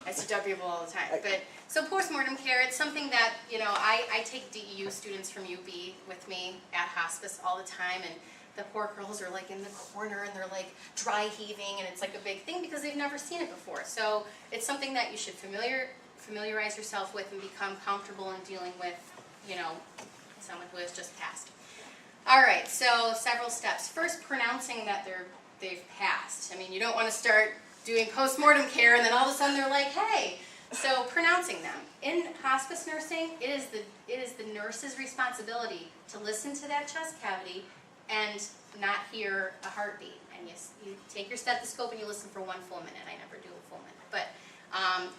I see dead people all the time. But so postmortem care, it's something that, you know, I take DEU students from UB with me at hospice all the time, and the poor girls are like in the corner and they're like dry heaving, and it's like a big thing because they've never seen it before. So it's something that you should familiarize yourself with and become comfortable in dealing with, you know, someone who has just passed. All right, so several steps. First, pronouncing that they've passed. I mean, you don't want to start doing postmortem care and then all of a sudden they're like, hey. So pronouncing them. In hospice nursing, it is the nurse's responsibility to listen to that chest cavity and not hear a heartbeat. And you take your stethoscope and you listen for 1 full minute. I never do a full minute. But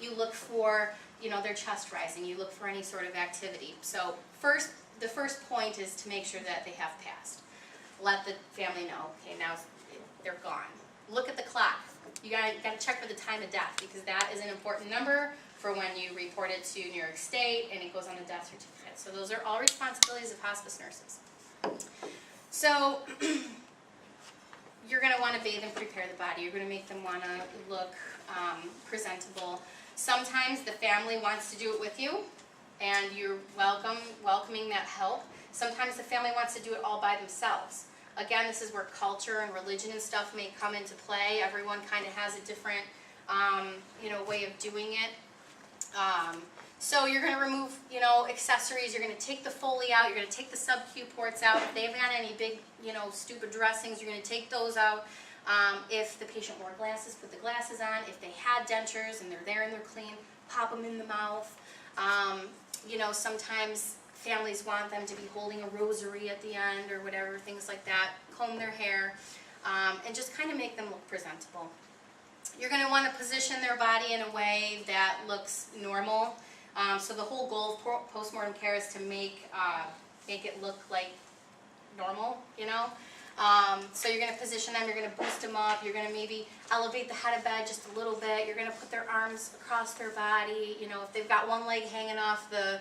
you look for, you know, their chest rising. You look for any sort of activity. So the first point is to make sure that they have passed. Let the family know, okay, now they're gone. Look at the clock. You gotta check for the time of death, because that is an important number for when you report it to New York State and it goes on a death certificate. So those are all responsibilities of hospice nurses. So you're gonna want to bathe and prepare the body. You're gonna make them want to look presentable. Sometimes the family wants to do it with you, and you're welcoming that help. Sometimes the family wants to do it all by themselves. Again, this is where culture and religion and stuff may come into play. Everyone kind of has a different, you know, way of doing it. So you're going to remove, you know, accessories. You're going to take the Foley out. You're going to take the sub-Q ports out. If they haven't got any big, you know, stupid dressings, you're going to take those out. If the patient wore glasses, put the glasses on. If they had dentures and they're there and they're clean, pop them in the mouth. You know, sometimes families want them to be holding a rosary at the end or whatever, things like that. Comb their hair, and just kind of make them look presentable. You're going to want to position their body in a way that looks normal. So the whole goal of postmortem care is to make it look like normal, you know. So you're going to position them, you're going to boost them up, you're going to maybe elevate the head of bed just a little bit, you're going to put their arms across their body, you know, if they've got one leg hanging off the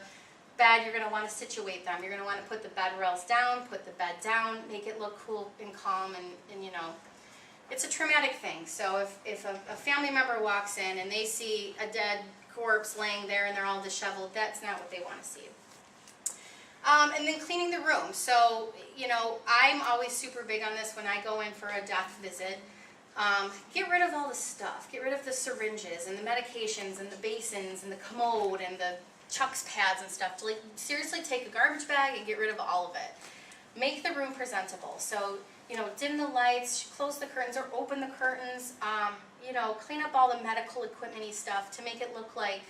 bed, you're going to want to situate them. You're going to want to put the bed rails down, put the bed down, make it look cool and calm, and you know, it's a traumatic thing. So if a family member walks in and they see a dead corpse laying there and they're all disheveled, that's not what they want to see. And then cleaning the room. So, you know, I'm always super big on this when I go in for a death visit. Get rid of all the stuff. Get rid of the syringes and the medications and the basins and the commode and the Chuck's pads and stuff. To like seriously take a garbage bag and get rid of all of it. Make the room presentable. So, you know, dim the lights, close the curtains or open the curtains. You know, clean up all the medical equipment-y stuff to make it look like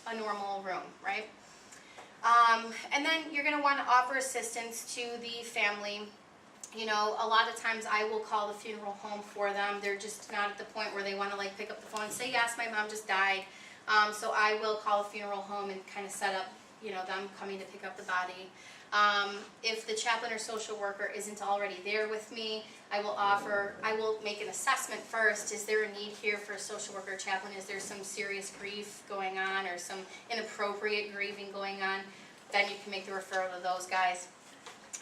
a normal room, right? And then you're going to want to offer assistance to the family. You know, a lot of times I will call the funeral home for them. They're just not at the point where they want to like pick up the phone and say, yes, my mom just died. So I will call the funeral home and kind of set up, you know, them coming to pick up the body. If the chaplain or social worker isn't already there with me, I will make an assessment first. Is there a need here for a social worker or chaplain? Is there some serious grief going on or some inappropriate grieving going on? Then you can make the referral to those guys.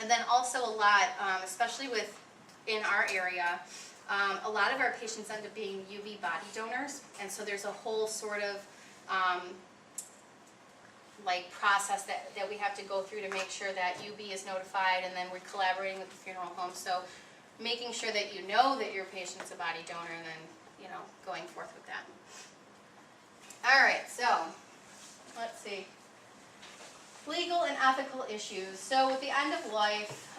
And then also a lot, especially in our area, a lot of our patients end up being UV body donors, and so there's a whole sort of like process that we have to go through to make sure that UB is notified, and then we're collaborating with the funeral home. So making sure that you know that your patient's a body donor, and then, you know, going forth with that. All right, so let's see. Legal and ethical issues. So with the end of life,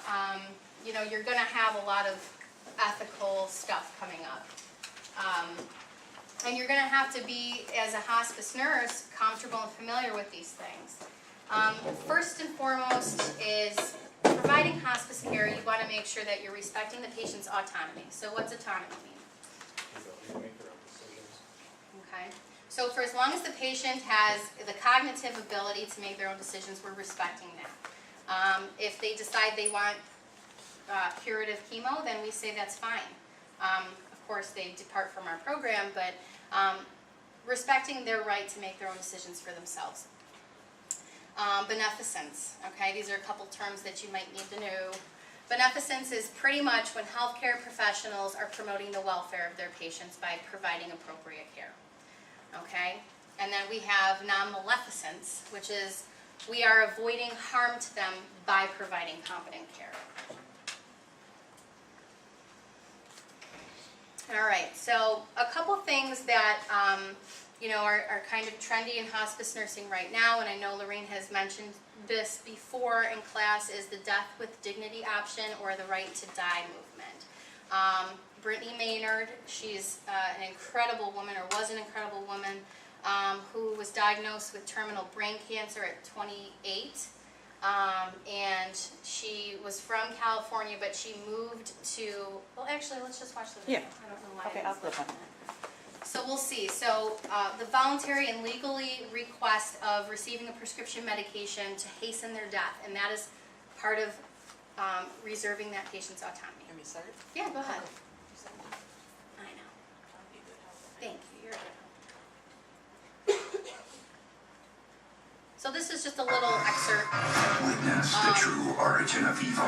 you know, you're going to have a lot of ethical stuff coming up. And you're going to have to be, as a hospice nurse, comfortable and familiar with these things. First and foremost is providing hospice care. You want to make sure that you're respecting the patient's autonomy. So what's autonomy mean? They make their own decisions. Okay. So for as long as the patient has the cognitive ability to make their own decisions, we're respecting that. If they decide they want curative chemo, then we say that's fine. Of course, they depart from our program, but respecting their right to make their own decisions for themselves. Beneficence, okay? These are a couple terms that you might need to know. Beneficence is pretty much when healthcare professionals are promoting the welfare of their patients by providing appropriate care, okay? And And we have non-maleficence, which is we are avoiding harm to them by providing competent care. All right, so a couple things that you know are kind of trendy in hospice nursing right now, and I know Lorraine has mentioned this before in class, is the death with dignity option or the right to die movement. Brittany Maynard, she's an incredible woman, or was an incredible woman, who was diagnosed with terminal brain cancer at 28. And she was from California, but she moved to, well, actually, let's just watch the video. Yeah. I don't know why. Okay, I'll click on So we'll see. So the voluntary and legally request of receiving a prescription medication to hasten their death, and that is part of reserving that patient's autonomy. Can we start? Yeah, go ahead. I know. Thank you. You're good. So this is just a little excerpt. Witness the true origin of evil.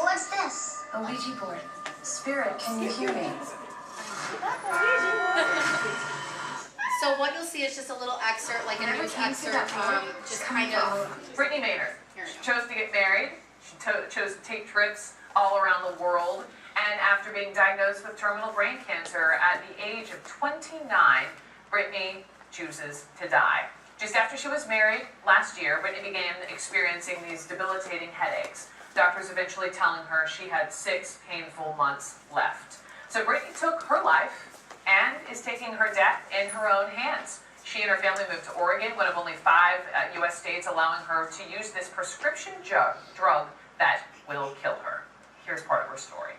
What's this? A Ouija board. Spirit, can you hear me? So what you'll see is just a little excerpt, like a news excerpt, just kind of. Brittany Maynard. Here we She go. chose to get married. She chose to take trips all around the world. And after being diagnosed with terminal brain cancer at the age of 29, Brittany chooses to die. Just after she was married last year, Brittany began experiencing these debilitating headaches. Doctors eventually telling her she had 6 painful months left. So Brittany took her life and is taking her death in her own hands. She and her family moved to Oregon, one of only 5 U.S. states allowing her to use this prescription drug that will kill her. Here's part of her story.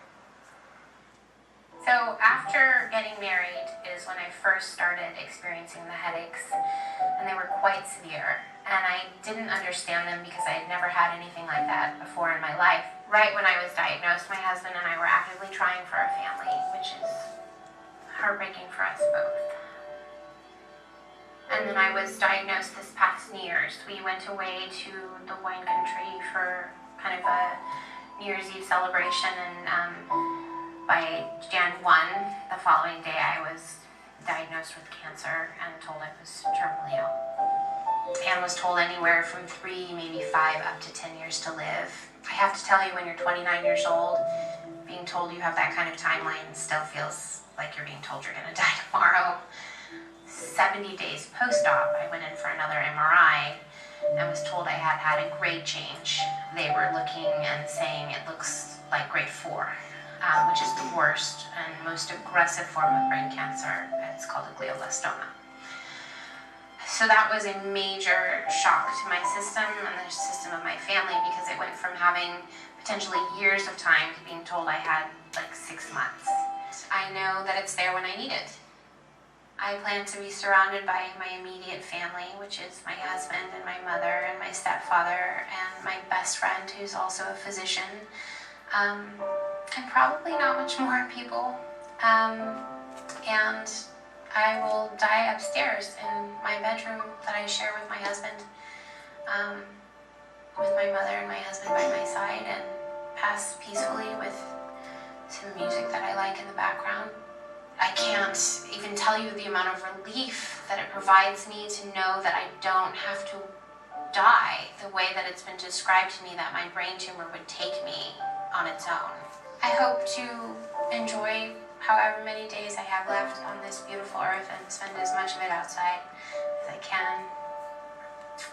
So after getting married is when I first started experiencing the headaches, and they were quite severe. And I didn't understand them because I had never had anything like that before in my life. Right when I was diagnosed, my husband and I were actively trying for a family, which is heartbreaking for us both. And then I was diagnosed this past New Year's. We went away to the wine country for kind of a New Year's Eve celebration, and by Jan 1, the following day, I was diagnosed with cancer and told I was terminally ill. And was told anywhere from 3, maybe 5, up to 10 years to live. I have to tell you, when you're 29 years old, being told you have that kind of timeline still feels like you're being told you're going to die tomorrow. 70 days post-op, I went in for another MRI and was told I had had a grade change. They were looking and saying it looks like grade 4. Which is the worst and most aggressive form of brain cancer. It's called a glioblastoma. So that was a major shock to my system and the system of my family, because it went from having potentially years of time to being told I had like 6 months. I know that it's there when I need it. I plan to be surrounded by my immediate family, which is my husband and my mother and my stepfather and my best friend, who's also a physician. And probably not much more people. And I will die upstairs in my bedroom that I share with my husband, with my mother and my husband by my side, and pass peacefully with some music that I like in the background. I can't even tell you the amount of relief that it provides me to know that I don't have to die the way that it's been described to me that my brain tumor would take me on its own. I hope to enjoy however many days I have left on this beautiful earth and spend as much of it outside as I can,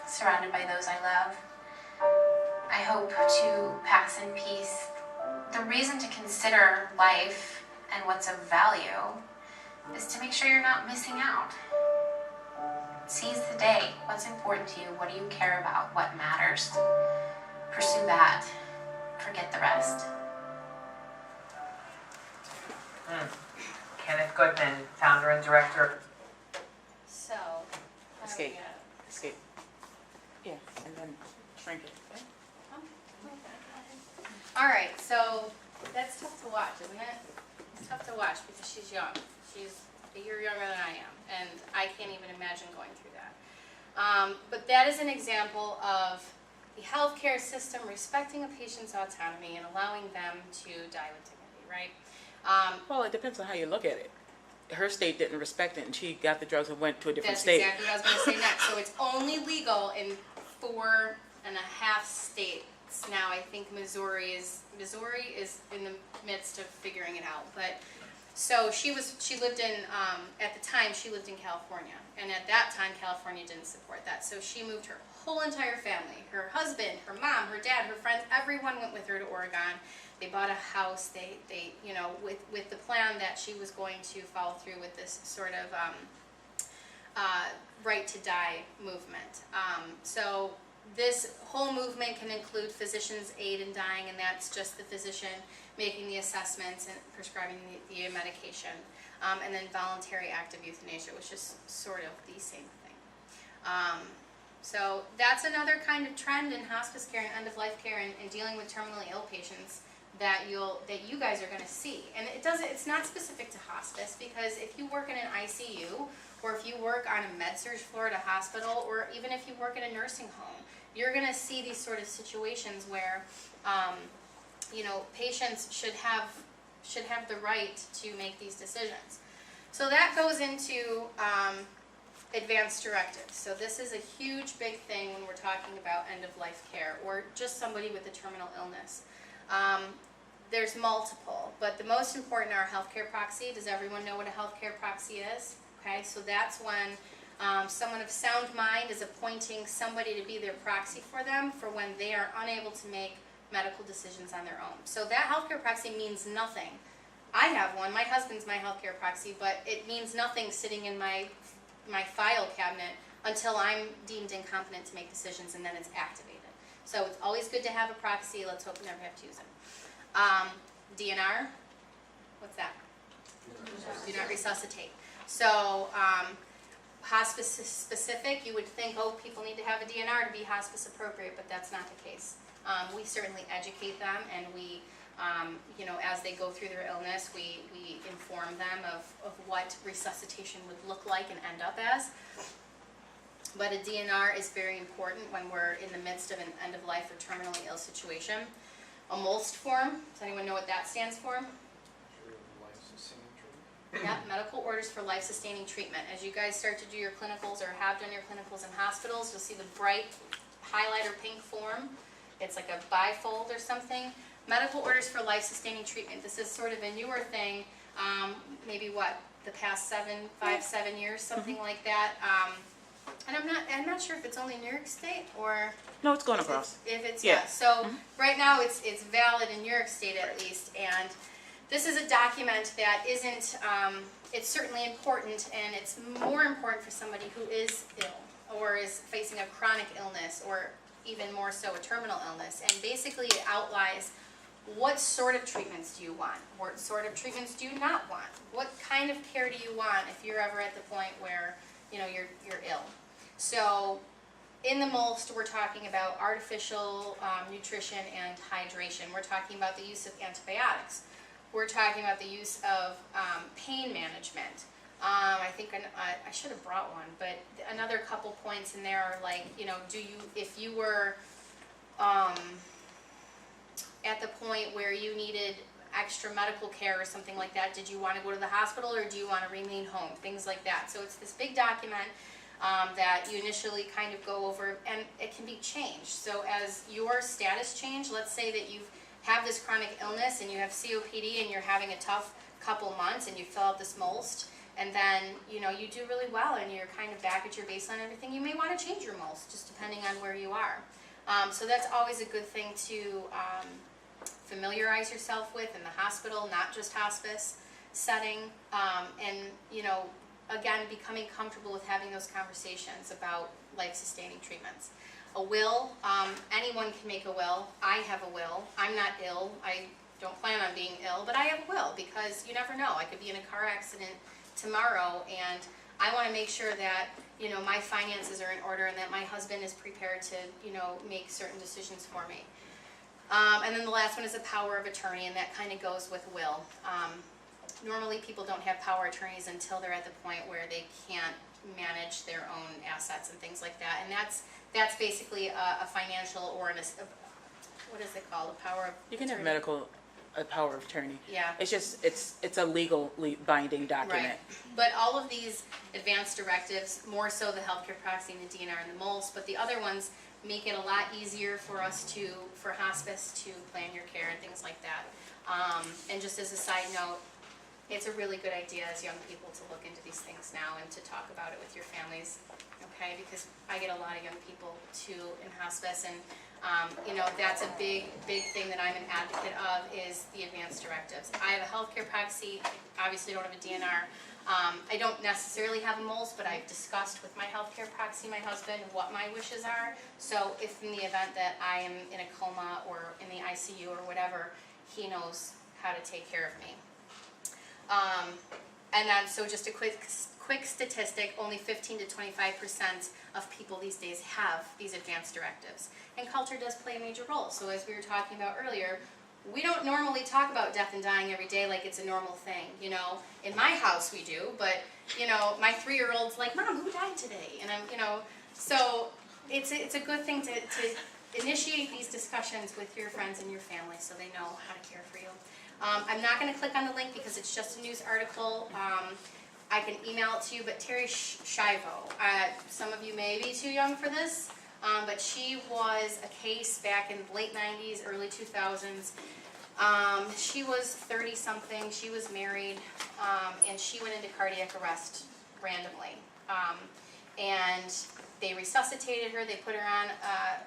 surrounded by those I love. I hope to pass in peace. The reason to consider life and what's of value is to make sure you're not missing out. Seize the day. What's important to you? What do you care about? What matters? Pursue that. Forget the rest. Kenneth Goodman, founder and director. So. Escape. Escape. Yeah, and then shrink it. Okay? All right, so that's tough to watch, isn't it? It's tough to watch because she's young. She's a year younger than I am, and I can't even imagine going through that. But that is an example of the healthcare system respecting a patient's autonomy and allowing them to die with dignity, right? Well, it depends on how you look at it. her state didn't respect it, and she got the drugs and went to a different That's state. exactly what I was gonna say next. So it's only legal in 4.5 states now. I think Missouri is in the midst of figuring it out. But, so she lived in, at the time, she lived in California. And at that time, California didn't support that. So she moved her whole entire family, her husband, her mom, her dad, her friends, everyone went with her to Oregon. They bought a house, they you know, with the plan that she was going to follow through with this sort of right to die movement. So this whole movement can include physician's aid in dying, and that's just the physician making the assessments and prescribing the medication. And then voluntary active euthanasia, which is sort of the same thing. So that's another kind of trend in hospice care and end-of-life care and dealing with terminally ill patients that you guys are going to see. And it's not specific to hospice, because if you work in an ICU, or if you work on a med-surg floor at a hospital, or even if you work in a nursing home, you're going to see these sort of situations where you know, patients should have the right to make these decisions. So that goes into advanced directives. So this is a huge big thing when we're talking about end-of-life care, or just somebody with a terminal illness. There's multiple, but the most important are healthcare proxy. Does everyone know what a healthcare proxy is? Okay, so that's when someone of sound mind is appointing somebody to be their proxy for them for when they are unable to make medical decisions on their own. So that healthcare proxy means nothing. I have one, my husband's my healthcare proxy, but it means nothing sitting in my file cabinet until I'm deemed incompetent to make decisions, and then it's activated. So it's always good to have a proxy. Let's hope we never have to use it. DNR, what's that? Do not resuscitate. So hospice specific, you would think, oh, people need to have a DNR to be hospice appropriate, but that's not the case. We certainly educate them, and we, you know, as they go through their illness, we inform them of what resuscitation would look like and end up as. But a DNR is very important when we're in the midst of an end-of-life or terminally ill situation. A MOLST form, does anyone know what that stands for? Yeah, medical orders for life-sustaining treatment. As you guys start to do your clinicals or have done your clinicals in hospitals, you'll see the bright highlighter pink form. It's like a bifold or something. Medical orders for life-sustaining treatment. This is sort of a newer thing, maybe what, the past 5-7 years, something like that. And I'm not sure if it's only New York State or No, it's going across. if it's Yeah. So right now it's valid in New York State at least, and this is a document that isn't. It's certainly important, and it's more important for somebody who is ill or is facing a chronic illness, or even more so a terminal illness. And basically it outlines what sort of treatments do you want, what sort of treatments do you not want, what kind of care do you want if you're ever at the point where you know you're ill. So in the MOLST, we're talking about artificial nutrition and hydration. We're talking about the use of antibiotics. We're talking about the use of pain management. I think I should have brought one, but another couple points in there are like, you know, if you were at the point where you needed extra medical care or something like that, did you want to go to the hospital or do you want to remain home? Things like that. So it's this big document that you initially kind of go over, and it can be changed. So as your status change, let's say that you have this chronic illness and you have COPD and you're having a tough couple months and you fill out this MOLST, and then you know you do really well and you're kind of back at your baseline and everything, you may want to change your MOLST just depending on where you are. So that's always a good thing to familiarize yourself with in the hospital, not just hospice setting, and you know, again, becoming comfortable with having those conversations about life-sustaining treatments. A will, anyone can make a will. I have a will. I'm not ill. I don't plan on being ill, but I have a will because you never know. I could be in a car accident tomorrow, and I want to make sure that you know my finances are in order and that my husband is prepared to you know make certain decisions for me. And then the last one is a power of attorney, and that kind of goes with will. Normally people don't have power attorneys until they're at the point where they can't manage their own assets and things like that, and that's basically a financial or what is it called? A power of You can have medical a power of attorney. Yeah. It's just, it's a legally binding document. Right. But all of these advanced directives, more so the healthcare proxy and the DNR and the MOLS, but the other ones make it a lot easier for us for hospice to plan your care and things like that. And just as a side note, it's a really good idea as young people to look into these things now and to talk about it with your families, okay? Because I get a lot of young people too in hospice, and that's a big thing that I'm an advocate of is the advanced directives. I have a healthcare proxy, obviously don't have a DNR. I don't necessarily have a MOLS, but I've discussed with my healthcare proxy, my husband, what my wishes are. So if in the event that I am in a coma or in the ICU or whatever, he knows how to take care of me. And then, so just a quick statistic, only 15 to 25% of people these days have these advanced directives. And culture does play a major role. So as we were talking about earlier, we don't normally talk about death and dying every day like it's a normal thing, In my house we do, but, my 3-year-old's like, Mom, who died today? And so it's a good thing to initiate these discussions with your friends and your family so they know how to care for you. I'm not going to click on the link because it's just a news article. I can email it to you, but Terry Schiavo, some of you may be too young for this, but she was a case back in the late 90s, early 2000s. She was 30-something, she was married, and she went into cardiac arrest randomly. And they resuscitated her, they put her on,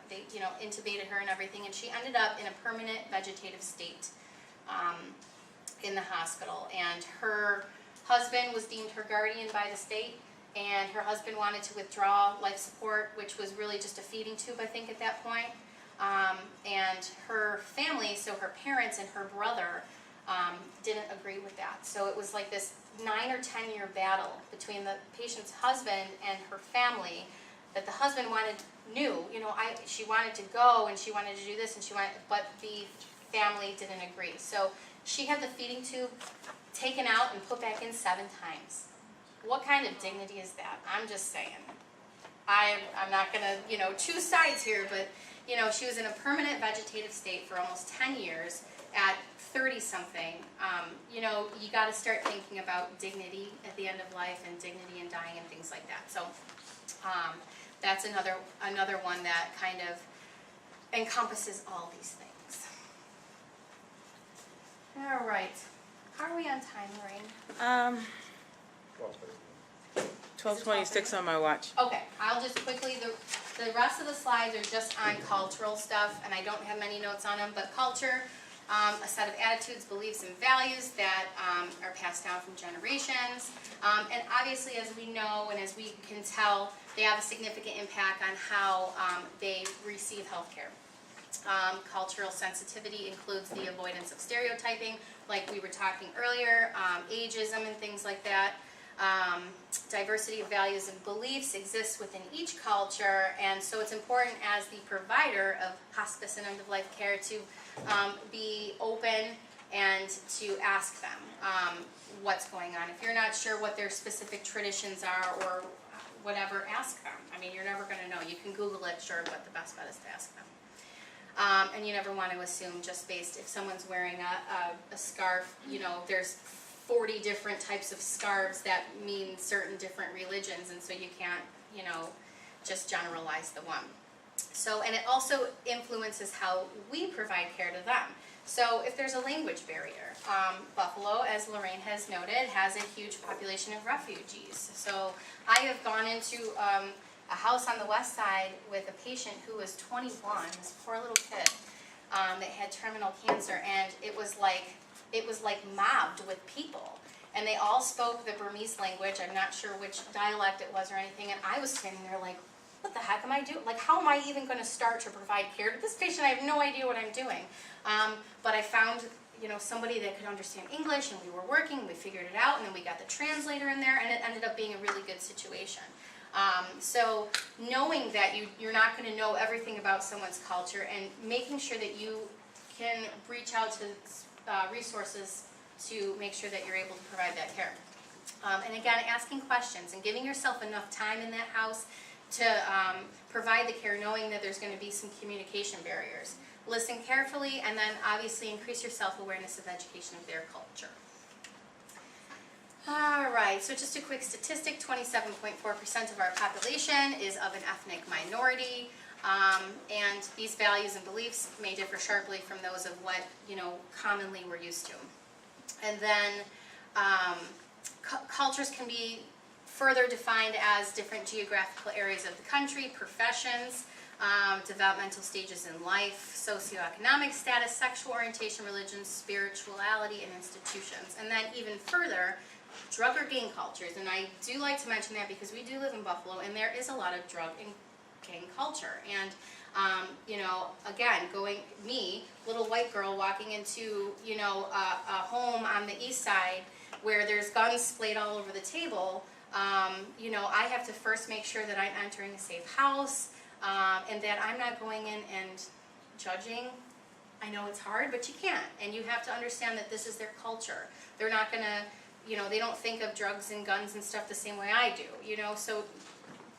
they intubated her and everything, and she ended up in a permanent vegetative state in the hospital. And her husband was deemed her guardian by the state, and her husband wanted to withdraw life support, which was really just a feeding tube, I think, at that point. And her family, so her parents and her brother, didn't agree with that. So it was like this 9 or 10 year battle between the patient's husband and her family, that the husband she wanted to go and she wanted to do this, and but the family didn't agree. So she had the feeding tube taken out and put back in 7 times. What kind of dignity is that? I'm just saying. I'm not going to, choose sides here, but, she was in a permanent vegetative state for almost 10 years at 30-something. You got to start thinking about dignity at the end of life and dignity in dying and things like that. So that's another one that kind of encompasses all these things. All right. How are we on time, Lorraine? 12:26 on my watch. Okay, I'll just quickly, the rest of the slides are just on cultural stuff, and I don't have many notes on them, but culture, a set of attitudes, beliefs, and values that are passed down from generations. And obviously, as we know and as we can tell, they have a significant impact on how they receive healthcare. Cultural sensitivity includes the avoidance of stereotyping, like we were talking earlier, ageism and things like that. Diversity of values and beliefs exists within each culture, and so it's important as the provider of hospice and end-of-life care to be open and to ask them what's going on. If you're not sure what their specific traditions are or whatever, ask them. I mean, you're never going to know. You can Google it, sure, but the best bet is to ask them. And you never want to assume just based, if someone's wearing a scarf, there's 40 different types of scarves that mean certain different religions, and so you can't, just generalize the one. So, and it also influences how we provide care to them. So if there's a language barrier, Buffalo, as Lorraine has noted, has a huge population of refugees. So I have gone into a house on the west side with a patient who was 21, this poor little kid, that had terminal cancer, and it was like mobbed with people, and they all spoke the Burmese language. I'm not sure which dialect it was or anything, and I was standing there like, what the heck am I doing? Like, how am I even going to start to provide care to this patient? I have no idea what I'm doing. But I found, somebody that could understand English, and we were working, we figured it out, and then we got the translator in there, and it ended up being a really good situation. So knowing that you're not going to know everything about someone's culture, and making sure that you can reach out to resources to make sure that you're able to provide that care. And again, asking questions and giving yourself enough time in that house to provide the care, knowing that there's going to be some communication barriers. listen carefully, and then obviously increase your self-awareness of education of their culture. All right, so just a quick statistic, 27.4% of our population is of an ethnic minority, and these values and beliefs may differ sharply from those of what, commonly we're used to. And then cultures can be further defined as different geographical areas of the country, professions, developmental stages in life, socioeconomic status, sexual orientation, religion, spirituality, and institutions. And then even further, drug or gang cultures. And I do like to mention that because we do live in Buffalo, and there is a lot of drug and gang culture. And again, little white girl walking into, a home on the east side where there's guns splayed all over the table, I have to first make sure that I'm entering a safe house, and that I'm not going in and judging. I know it's hard, but you can't. And you have to understand that this is their culture. They're not going to, they don't think of drugs and guns and stuff the same way I do, So,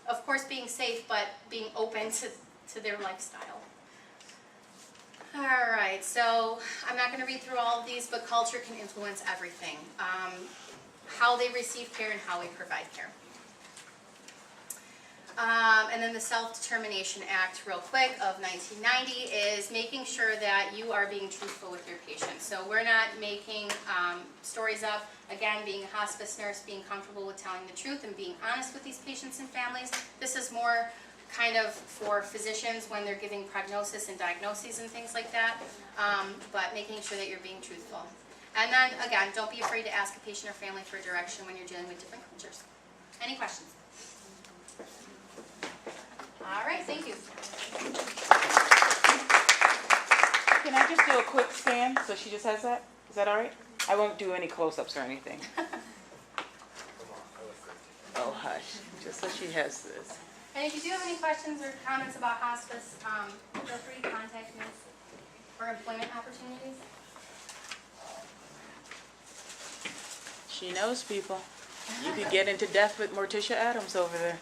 of course, being safe, but being open to their lifestyle. All right, so I'm not going to read through all of these, but culture can influence everything. How they receive care and how we provide care. And then the Self-Determination Act, real quick, of 1990 is making sure that you are being truthful with your patients. So we're not making stories up. Again, being a hospice nurse, being comfortable with telling the truth and being honest with these patients and families. This is more kind of for physicians when they're giving prognosis and diagnoses and things like that, but making sure that you're being truthful. And then, again, don't be afraid to ask a patient or family for direction when you're dealing with different cultures. Any questions? All right, thank you. Can I just do a quick scan so she just has that? Is that all right? I won't do any close-ups or anything. Come on, I look great. Oh, hush. Just so she has this. And if you do have any questions or comments about hospice, feel free to contact me for employment opportunities. She knows people. You could get into death with Morticia Adams over there.